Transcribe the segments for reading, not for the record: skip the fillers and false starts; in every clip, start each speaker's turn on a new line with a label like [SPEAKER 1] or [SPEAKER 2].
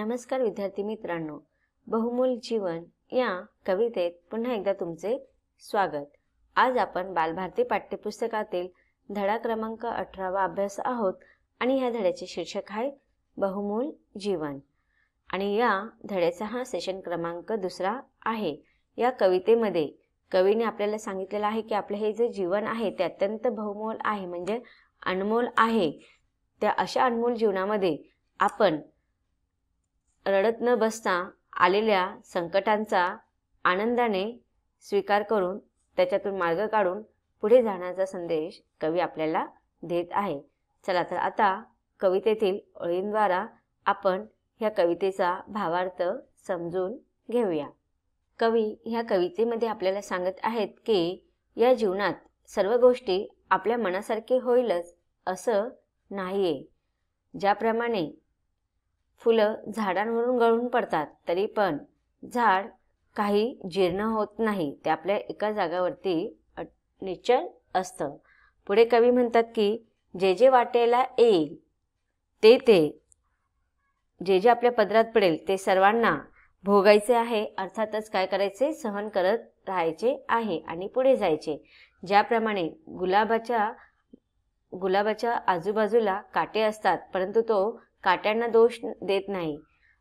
[SPEAKER 1] नमस्कार विद्यार्थी मित्रांनो, बहुमूल जीवन या कवितेत पुन्हा एकदा तुमचे स्वागत। आज आपण बालभारती पाठ्यपुस्तकातील धडा क्रमांक 18वा अभ्यास आहोत आणि या धड्याचे शीर्षक आहे बहुमूल जीवन आणि या धड्याचा हा सेशन क्रमांक 2 आहे। या कवितेमध्ये कवीने आपल्याला सांगितलेलं आहे की आपले हे जे जीवन आहे ते अत्यंत बहुमूल आहे, म्हणजे अनमोल आहे। त्या अशा अनमोल जीवनामध्ये आपण रडत न बसता आलेल्या संकटांचा आनंदाने स्वीकार करून त्याच्यातून मार्ग काढून पुढे जाण्याचा संदेश कवी आपल्याला देत आहे। चला तर आता कवितेतील ओळींद्वारा आपण ह्या कवितेचा भावार्थ समजून घेऊया। कवी ह्या कवितेमध्ये आपल्याला सांगत आहेत की या जीवनात सर्व गोष्टी आपल्या मनासारखे होईलच असं नाहीये। ज्याप्रमाणे फुलं झाडांवरून गळून पडतात तरी पण झाड काही जीर्ण होत नाही, ते आपल्या एका जागावरती निश्चल असतं। पुढे कवी म्हणतात की जे जे वाटेला येईल ते जे आपल्या पदरात पडेल ते सर्वांना भोगायचे आहे, अर्थातच काय करायचे, सहन करत राहायचे आहे आणि पुढे जायचे। ज्याप्रमाणे गुलाबाच्या आजूबाजूला काटे असतात परंतु तो काट्यांना दोष देत नाही,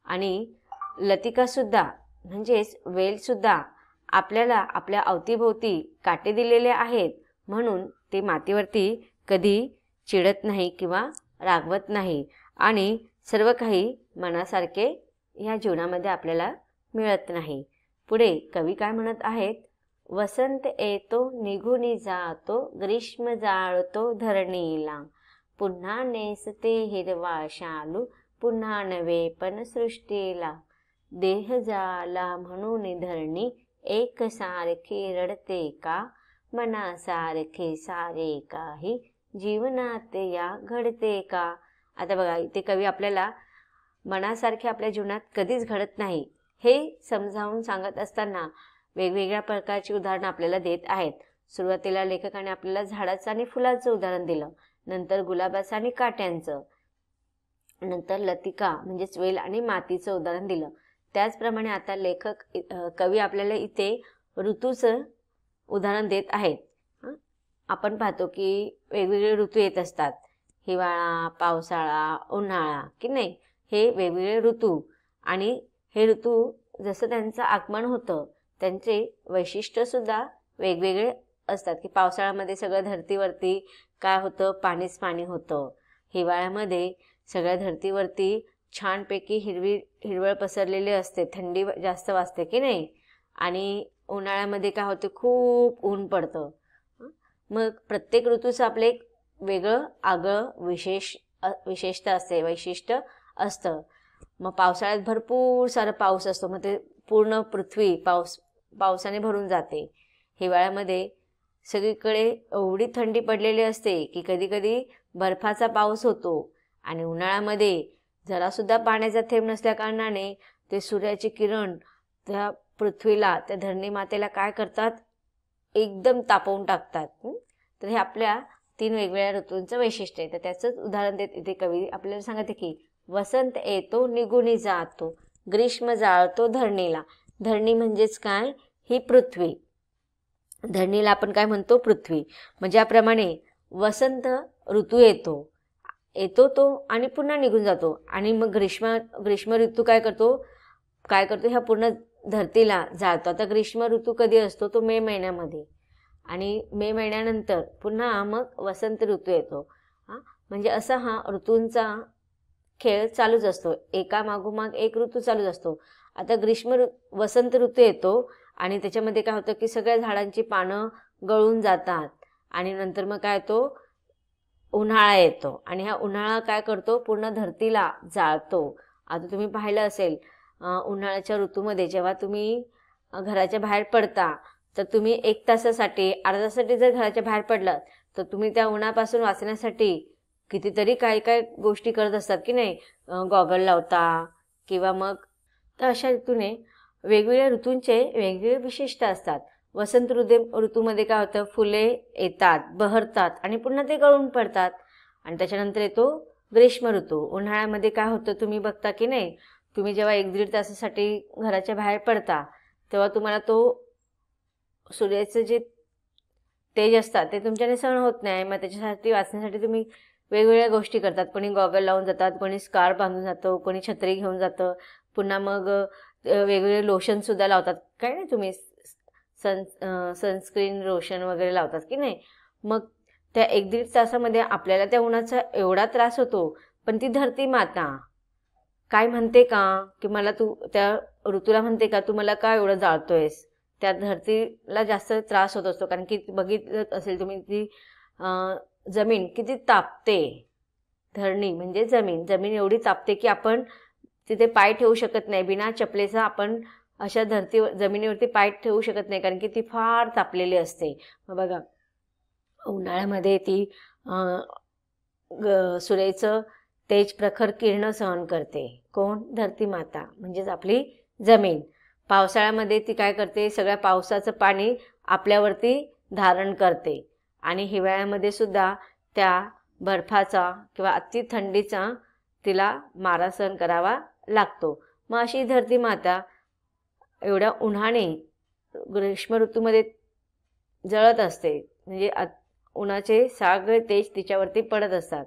[SPEAKER 1] आणि लतिका सुद्धा म्हणजेच वेल सुद्धा आपल्याला आपल्या अवतीभोवती काटे दिलेले आहेत म्हणून ते मातीवरती कधी चिडत नाही किंवा रागवत नाही, आणि सर्व काही मनासारखे ह्या जीवनामध्ये आपल्याला मिळत नाही। पुढे कवी काय म्हणत आहेत, वसंत येतो निघून जातो, ग्रीष्म जाळतो धरणीला, पुन्हा नेसते हिरवा शालू, पुन्हा नवे पण सृष्टीला, देह जाला म्हणून धरणी एक सारखी रडते का, मनासारखे सारे काही जीवनात या घडते का। आता बघा, इथे कवी आपल्याला मनासारखे आपल्या जीवनात कधीच घडत नाही हे समजावून सांगत असताना वेगवेगळ्या प्रकारची उदाहरणं आपल्याला देत आहेत। सुरुवातीला लेखकाने आपल्याला झाडाचं आणि फुलाचं उदाहरण दिलं, नंतर गुलाबाचं आणि काट्यांचं, नंतर लतिका म्हणजेच वेल आणि मातीचं उदाहरण दिलं। त्याचप्रमाणे आता कवी आपल्याला इथे ऋतूचं उदाहरण देत आहेत। आपण पाहतो की वेगवेगळे ऋतू येत असतात, हिवाळा, पावसाळा, उन्हाळा, की नाही, हे वेगवेगळे ऋतू, आणि हे ऋतू जसं त्यांचं आगमन होतं त्यांचे वैशिष्ट्य सुद्धा वेगवेगळे असतात। की पावसाळ्यामध्ये सगळं धरतीवरती काय होतं, पाणीच पाणी होतं। हिवाळ्यामध्ये सगळ्या धरतीवरती छानपैकी हिरवळ पसरलेली असते, थंडी जास्त वाजते, की नाही, आणि उन्हाळ्यामध्ये काय होते, खूप ऊन पडतं। मग प्रत्येक ऋतूचं आपलं एक वेगळं आगळं विशेषता असते, वैशिष्ट्य असतं। मग पावसाळ्यात भरपूर सारा पाऊस असतो, मग ते पूर्ण पृथ्वी पावसाने भरून जाते। हिवाळ्यामध्ये सगळीकडे एवढी थंडी पडलेली असते की कधी कधी बर्फाचा पाऊस होतो, आणि उन्हाळ्यामध्ये जरासुद्धा पाण्याचा थेंब नसल्या कारणाने ते सूर्याचे किरण त्या पृथ्वीला, त्या धरणी मातेला काय करतात, एकदम तापवून टाकतात। तर हे आपल्या 3 वेगवेगळ्या ऋतूंचं वैशिष्ट्य आहे। तर त्याचंच उदाहरण देत इथे कवी आपल्याला सांगते की वसंत येतो निघून जातो, ग्रीष्म जाळतो धरणीला। धरणी म्हणजेच काय, ही पृथ्वी, धरणीला आपण काय म्हणतो, पृथ्वी। म्हणजे ज्याप्रमाणे वसंत ऋतू येतो तो आणि पुन्हा निघून जातो, आणि मग ग्रीष्म ऋतू काय करतो ह्या पूर्ण धरतीला जाळतो। आता ग्रीष्म ऋतू कधी असतो, तो मे महिन्यामध्ये, आणि मे महिन्यानंतर पुन्हा मग वसंत ऋतू येतो। म्हणजे असा हा ऋतूंचा खेळ चालूच असतो, एका मागोमाग एक ऋतू चालूच असतो। आता वसंत ऋतू येतो आणि त्याच्यामध्ये काय होतं की सगळ्या झाडांची पानं गळून जातात, आणि नंतर मग काय येतो, उन्हाळा येतो, आणि हा उन्हाळा काय करतो, पूर्ण धरतीला जाळतो। आता तुम्ही पाहिलं असेल, उन्हाळ्याच्या ऋतूमध्ये जेव्हा तुम्ही घराच्या बाहेर पडता तर तुम्ही 1 तासासाठी, अर्ध्या तासासाठी जर घराच्या बाहेर पडलात तर तुम्ही त्या उन्हापासून वाचण्यासाठी कितीतरी काय गोष्टी करत असतात, की नाही, गॉगल लावता किंवा मग, तर अशा ऋतूने वेगवेगळ्या ऋतूंचे वेगवेगळे विशेषता असतात। वसंत ऋतूमध्ये काय होतं, फुले येतात, बहरतात आणि पुन्हा ते गळून पडतात, आणि त्याच्यानंतर येतो ग्रीष्म ऋतू। उन्हाळ्यामध्ये काय होतं तुम्ही बघता की नाही, तुम्ही जेव्हा 1-1.5 तासासाठी घराच्या बाहेर पडता तेव्हा तुम्हाला तो सूर्याचं जे तेज असतात ते तुमच्याने सहन होत नाही. मग त्याच्यासाठी वाचण्यासाठी तुम्ही वेगवेगळ्या गोष्टी करतात. कोणी गॉगल लावून जातात, कोणी स्कार्फ बांधून जातं, कोणी छत्री घेऊन जातं. पुन्हा मग वेगवेगळे लोशनसुद्धा लावतात. काय नाही तुम्ही सनस्क्रीन लोशन वगैरे लावतात की नाही. मग त्या 1-1.5 तासामध्ये आपल्याला त्या उन्हाचा एवढा त्रास होतो. पण ती धरती माता काय म्हणते का की मला तू त्या ऋतूला म्हणते का तू मला का एवढं जाळतोयस. त्या धरतीला जास्त त्रास होत असतो. कारण की बघितलं असेल तुम्ही ती जमीन किती तापते. धरणी म्हणजे जमीन एवढी तापते की आपण तिथे पाय ठेवू शकत नाही. बिना चपलेचा आपण अशा जमिनीवरती पाय ठेवू शकत नाही, कारण की ती फार तापलेली असते. मग बघा उन्हाळ्यामध्ये ती सूर्याचं तेज प्रखर किरण सहन करते. कोण? धरती माता म्हणजेच आपली जमीन. पावसाळ्यामध्ये ती काय करते? सगळ्या पावसाचं पाणी आपल्यावरती धारण करते. आणि हिवाळ्यामध्ये सुद्धा त्या बर्फाचा किंवा अति थंडीचा तिला मारा सहन करावा लागतो. मग अशी धरती माता एवढ्या उन्हाने ग्रीष्म ऋतूमध्ये जळत असते. म्हणजे उन्हाचे सगळे तेज तिच्यावरती पडत असतात.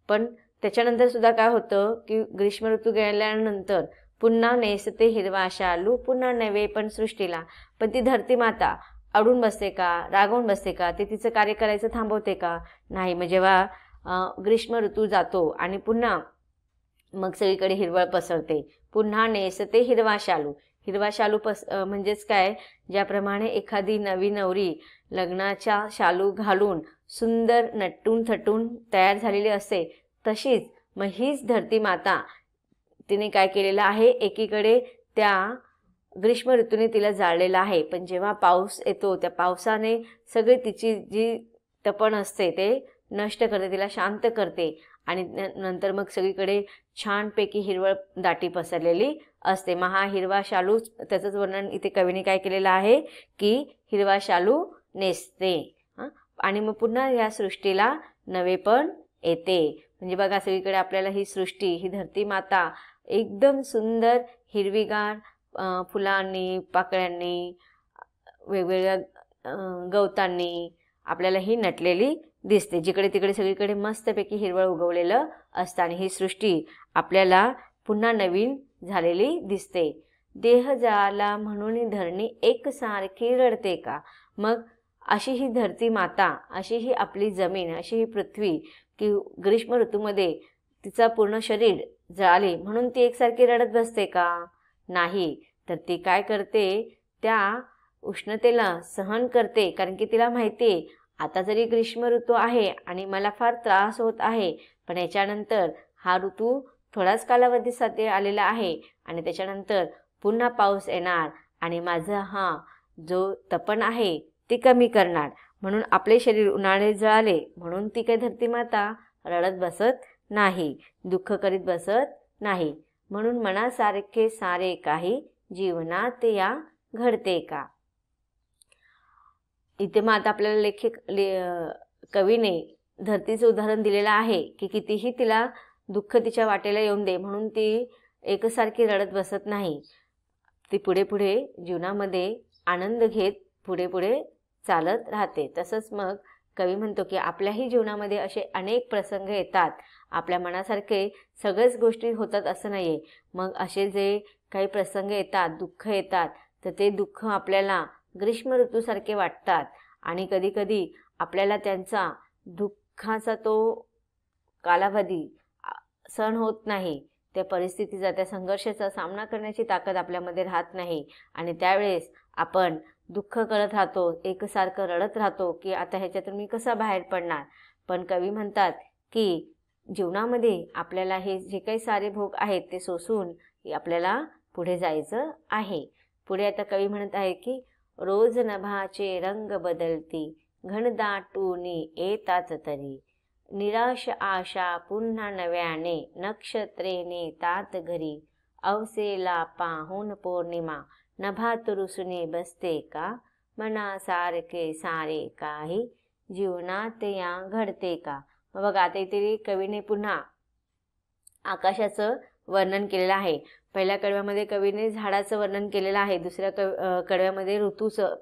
[SPEAKER 1] पण त्याच्यानंतर सुद्धा काय होतं की ग्रीष्म ऋतू गेल्यानंतर पुन्हा नेसते हिरवा शालू, पुन्हा नवे पण सृष्टीला. पण ती धरती माता अडून बसते का? रागवून बसते का? ते तिचं कार्य करायचं थांबवते का? नाही. मग जेव्हा ग्रीष्म ऋतू जातो आणि पुन्हा मग सगळीकडे हिरवळ पसरते. पुन्हा नेसते हिरवा शालू. हिरवा शालू म्हणजेच काय? ज्याप्रमाणे एखादी नवी नवरी लग्नाच्या शालू घालून सुंदर नटून थटून तयार झालेली असते, तशीच मग हीच धरती माता तिने काय केलेलं आहे? एकीकडे त्या ग्रीष्म ऋतूने तिला जाळलेलं आहे. पण जेव्हा पाऊस येतो त्या पावसाने सगळी तिची जी तपण असते ते नष्ट करते, तिला शांत करते. आणि नंतर मग सगळीकडे छानपैकी हिरवळ दाटी पसरलेली असते. मग हा हिरवा शालू, त्याचंच वर्णन इथे कवीने काय केलेलं आहे की हिरवा शालू नेसते. आणि मग पुन्हा या सृष्टीला नवेपण येते. म्हणजे बघा सगळीकडे आपल्याला ही सृष्टी, ही धरती माता एकदम सुंदर हिरवीगार फुलांनी, पाकळ्यांनी, वेगवेगळ्या गवतांनी आपल्याला ही नटलेली दिसते. जिकडे तिकडे सगळीकडे मस्तपैकी हिरवळ उगवलेलं असतं. आणि ही सृष्टी आपल्याला पुन्हा नवीन झालेली दिसते. देह जाला म्हणून धरणी एकसारखी रडते का. मग अशी ही धरती माता, अशी ही आपली जमीन, अशी ही पृथ्वी की ग्रीष्म ऋतूमध्ये तिचा पूर्ण शरीर जळाले म्हणून ती एकसारखी रडत बसते का? नाही. तर ती काय करते? त्या उष्णतेला सहन करते. कारण की तिला माहिती आहे आता जरी ग्रीष्म ऋतू आहे आणि मला फार त्रास होत आहे, पण याच्यानंतर हा ऋतू थोडाच कालावधीसाठी आलेला आहे आणि त्याच्यानंतर पुन्हा पाऊस येणार आणि माझा हा जो तपण आहे ती कमी करणार. म्हणून आपले शरीर उन्हाळे जळाले म्हणून ती काही धरती माता रडत बसत नाही, दुःख करीत बसत नाही. म्हणून मनासारखे सारे काही जीवनात या घडते का. इथे मग आता आपल्याला कवीने धरतीचं उदाहरण दिलेलं आहे की कितीही तिला दुःख तिच्या वाटेला येऊन दे म्हणून ती एकसारखी रडत बसत नाही. ती पुढे पुढे जीवनामध्ये आनंद घेत पुढे पुढे चालत राहते. तसंच मग कवी म्हणतो की आपल्याही जीवनामध्ये असे अनेक प्रसंग येतात. आपल्या मनासारखे सगळ्याच गोष्टी होतात असं नाही आहे. मग असे जे काही प्रसंग येतात, दुःख येतात, तर ते दुःख आपल्याला ग्रीष्म ऋतूसारखे वाटतात. आणि कधीकधी आपल्याला त्यांचा दुःखाचा तो कालावधी सहन होत नाही. त्या परिस्थितीचा, त्या संघर्षाचा सामना करण्याची ताकद आपल्यामध्ये राहत नाही. आणि त्यावेळेस आपण दुःख करत राहतो, एकसारखं रडत राहतो की आता ह्याच्यातून मी कसा बाहेर पडणार. पण कवी म्हणतात की जीवनामध्ये आपल्याला हे जे काही सारे भोग आहेत ते सोसून आपल्याला पुढे जायचं आहे. पुढे आता कवी म्हणत आहे की रोज नभाचे रंग बदलती, घनदाटूनी येतात तरी, निराश आशा पुन्हा नव्याने, नक्षत्रेने तात घरी, अवसेला पाहून पौर्णिमा, नभात रुसणे बसते का, मनासारखे सारे काही जीवनात या घडते का. बघा आता इथे कवीने पुन्हा आकाशाचं वर्णन केलेलं आहे. पहिल्या कडव्यामध्ये कवीने झाडाचं वर्णन केलेलं आहे, दुसऱ्या कडव्यामध्ये ऋतूचं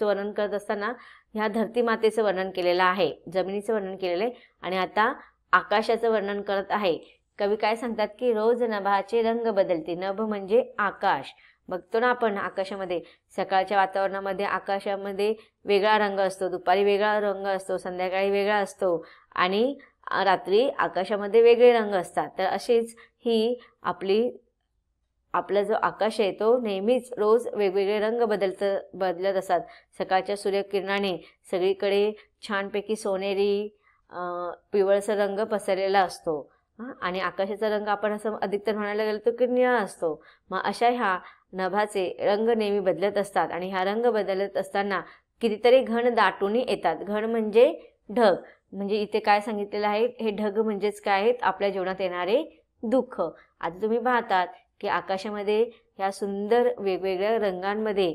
[SPEAKER 1] वर्णन करत असताना ह्या धरती मातेचं वर्णन केलेलं आहे, जमिनीचं वर्णन केलेलं आहे. आणि आता आकाशाचं वर्णन करत आहे. कवी काय सांगतात की रोज नभाचे रंग बदलते. नभ म्हणजे आकाश. बघतो ना आपण आकाशामध्ये, सकाळच्या वातावरणामध्ये आकाशामध्ये वेगळा रंग असतो, दुपारी वेगळा रंग असतो, संध्याकाळी वेगळा असतो आणि रात्री आकाशामध्ये वेगळे रंग असतात. तर अशीच ही आपला जो आकाश आहे तो नेहमीच रोज वेगवेगळे रंग बदलत असतात. सकाळच्या सूर्यकिरणाने सगळीकडे छानपैकी सोनेरी पिवळसर रंग पसरलेला असतो आणि आकाशाचा रंग आपण असं अधिकतर म्हणायला गेलो तर की निळा असतो. मग अशा ह्या नभाचे रंग नेहमी बदलत असतात आणि हा रंग बदलत असताना कितीतरी घन दाटून येतात. घन म्हणजे ढग. म्हणजे इथे काय सांगितलेलं आहे, हे ढग म्हणजेच काय आहेत, आपल्या जीवनात येणारे दुःख. आता तुम्ही पाहतात की आकाशामध्ये ह्या सुंदर वेगवेगळ्या रंगांमध्ये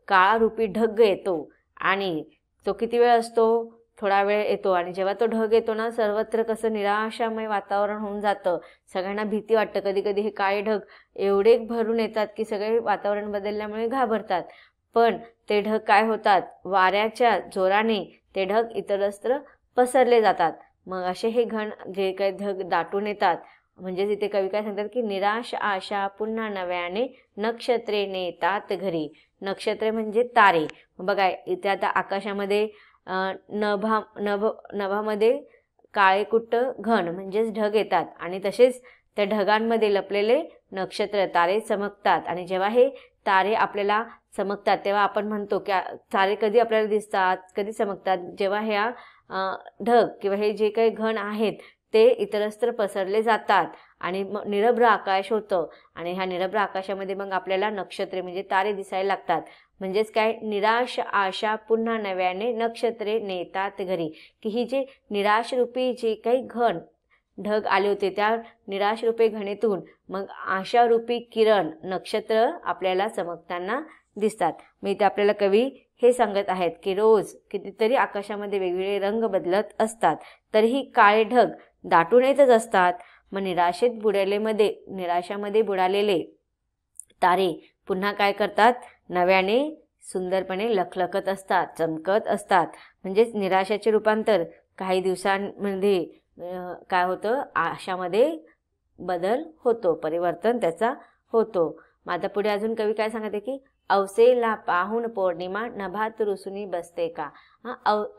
[SPEAKER 1] काळा रूपी ढग येतो आणि तो किती वेळ असतो, थोडा वेळ येतो. आणि जेव्हा तो ढग येतो ना, सर्वत्र कसं निराशामय वातावरण होऊन जातं. सगळ्यांना भीती वाटतं. कधी कधी हे काळे ढग एवढे भरून येतात की सगळे वातावरण बदलल्यामुळे घाबरतात. पण ते ढग काय होतात, वाऱ्याच्या जोराने ते ढग इतरत्र पसरले जातात. मग असे हे घन जे काही ढग दाटून येतात, म्हणजेच इथे कवी काय सांगतात की निराश आशा पुन्हा नव्याने नक्षत्रे नेतात घरी. नक्षत्रे म्हणजे तारे. बघा इथे आता आकाशामध्ये नभामध्ये काळेकुट्ट घन म्हणजेच ढग येतात आणि तसेच त्या ढगांमध्ये लपलेले नक्षत्र तारे चमकतात. आणि जेव्हा हे तारे आपल्याला चमकतात तेव्हा आपण म्हणतो की तारे कधी आपल्याला दिसतात, कधी चमकतात, जेव्हा ह्या ढग किंवा हे जे काही घन आहेत ते इतरत्र पसरले जातात आणि मग निरभ्र आकाश होतं. आणि ह्या निरभ्र आकाशामध्ये मग आपल्याला नक्षत्रे म्हणजे तारे दिसायला लागतात. म्हणजेच काय, निराश आशा पुन्हा नव्याने नक्षत्रे नेतात घरी. की ही जे निराश रूपी जे काही घन ढग आले होते त्या निराश रूपी घनेतून मग आशारूपी किरण नक्षत्र आपल्याला चमकताना दिसतात. मग इथे आपल्याला कवी हे सांगत आहेत की रोज कितीतरी आकाशामध्ये वेगवेगळे रंग बदलत असतात, तरीही काळे ढग दाटून येतच असतात. मग निराशामध्ये बुडालेले तारे पुन्हा काय करतात, नव्याने सुंदरपणे लखलखत असतात, चमकत असतात. म्हणजेच निराशाचे रूपांतर काही दिवसांमध्ये काय होतं, आशामध्ये बदल होतो, परिवर्तन त्याचा होतो. मग आता पुढे अजून कवी काय सांगते की अवसेला पाहून पौर्णिमा नभात रुसुनी बसते का.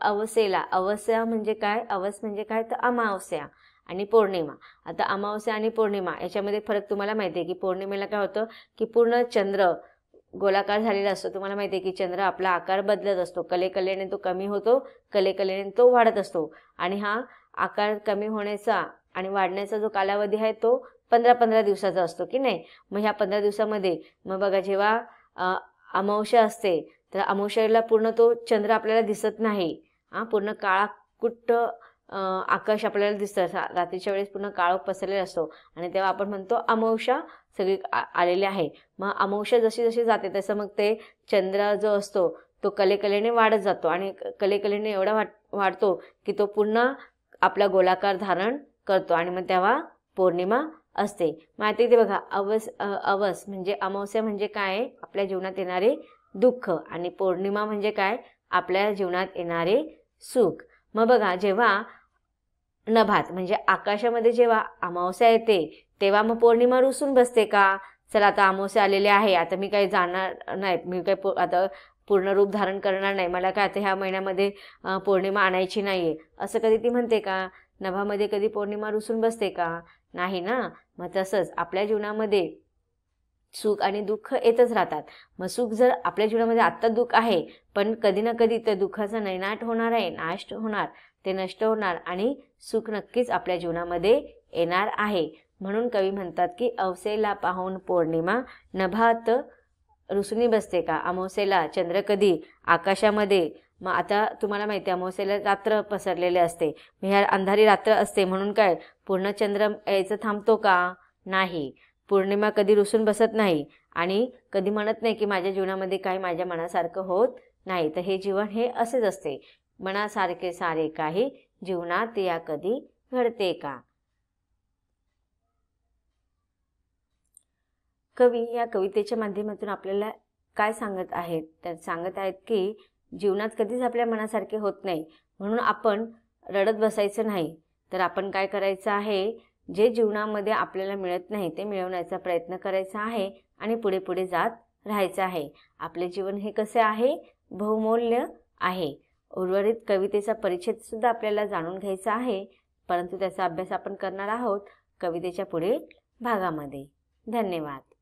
[SPEAKER 1] अवसेला, अवस्या म्हणजे काय, अवस म्हणजे काय तर अमावस्या आणि पौर्णिमा. आता अमावस्या आणि पौर्णिमा याच्यामध्ये फरक तुम्हाला माहिती आहे की पौर्णिमेला काय होतं की पूर्ण चंद्र गोलाकार झालेला असतो. तुम्हाला माहिती आहे की चंद्र आपला आकार बदलत असतो, कलेकलेने तो कमी होतो, कलेकलेने तो वाढत असतो. आणि हा आकार कमी होण्याचा आणि वाढण्याचा जो कालावधी आहे तो 15-15 दिवसाचा असतो की नाही. मग ह्या 15 दिवसामध्ये मग बघा जेव्हा अमावस्या असते तर अमावस्येला पूर्ण तो चंद्र आपल्याला दिसत नाही. पूर्ण काळाकुट्ट आकाश आपल्याला दिसतं, रात्रीच्या वेळेस पूर्ण काळोख पसरलेला असतो आणि तेव्हा आपण म्हणतो अमावस्या सगळी आलेली आहे. मग अमावस्या जशी जशी जाते तसं मग ते चंद्र जो असतो तो कलेकलेने वाढत जातो आणि कलेकलेने एवढा वाढतो की तो पुन्हा आपला गोलाकार धारण करतो आणि मग तेव्हा पौर्णिमा असते. मग आता इथे बघा अवस म्हणजे अमावस्या म्हणजे काय, आपल्या जीवनात येणारे दुःख, आणि पौर्णिमा म्हणजे काय, आपल्या जीवनात येणारे सुख. मग बघा जेव्हा नभात म्हणजे आकाशामध्ये जेव्हा अमावस्या येते तेव्हा मग पौर्णिमा रुसून बसते का. चला आता अमावस्या आलेली आहे, आता मी काही जाणार नाही, मी काही आता पूर्ण रूप धारण करणार नाही, मला काय आता ह्या महिन्यामध्ये पौर्णिमा आणायची नाहीये, असं कधी ती म्हणते का. नभामध्ये कधी पौर्णिमा रुसून बसते का, नाही ना. मग तसंच आपल्या जीवनामध्ये सुख आणि दुःख येतच राहतात. मग सुख जर आपल्या जीवनामध्ये आत्ता दुःख आहे पण कधी ना कधी त्या दुःखाचा नैनाट होणार आहे, नाश होणार, ते नष्ट होणार आणि सुख नक्कीच आपल्या जीवनामध्ये येणार आहे. म्हणून कवी म्हणतात की अवसेला पाहून पौर्णिमा नभात रुसुनी बसते का. अमावस्येला चंद्र कधी आकाशामध्ये, मग आता तुम्हाला माहिती आहे अमावस्येला रात्र पसरलेले असते, मग ह्या अंधारी रात्र असते म्हणून काय पूर्ण चंद्र यायचं थांबतो का, नाही. पौर्णिमा कधी रुसून बसत नाही आणि कधी म्हणत नाही की माझ्या जीवनामध्ये काही माझ्या मनासारखं होत नाही. तर हे जीवन हे असेच असते, मनासारखे सारे काही जीवनात या कधी घडते का. कवी या कवितेच्या माध्यमातून आपल्याला काय सांगत आहेत, तर सांगत आहेत की जीवनात कधीच आपल्या मनासारखे होत नाही, म्हणून आपण रडत बसायचं नाही, तर आपण काय करायचं आहे, जे जीवनामध्ये आपल्याला मिळत नाही ते मिळवण्याचा प्रयत्न करायचा आहे आणि पुढे पुढे जात राहायचं आहे. आपले जीवन हे कसे आहे, बहुमूल्य आहे. उर्वरित कवितेचा परिच्छेद सुद्धा आपल्याला जाणून घ्यायचा आहे, परंतु त्याचा अभ्यास आपण करणार आहोत कवितेच्या पुढील भागामध्ये. धन्यवाद.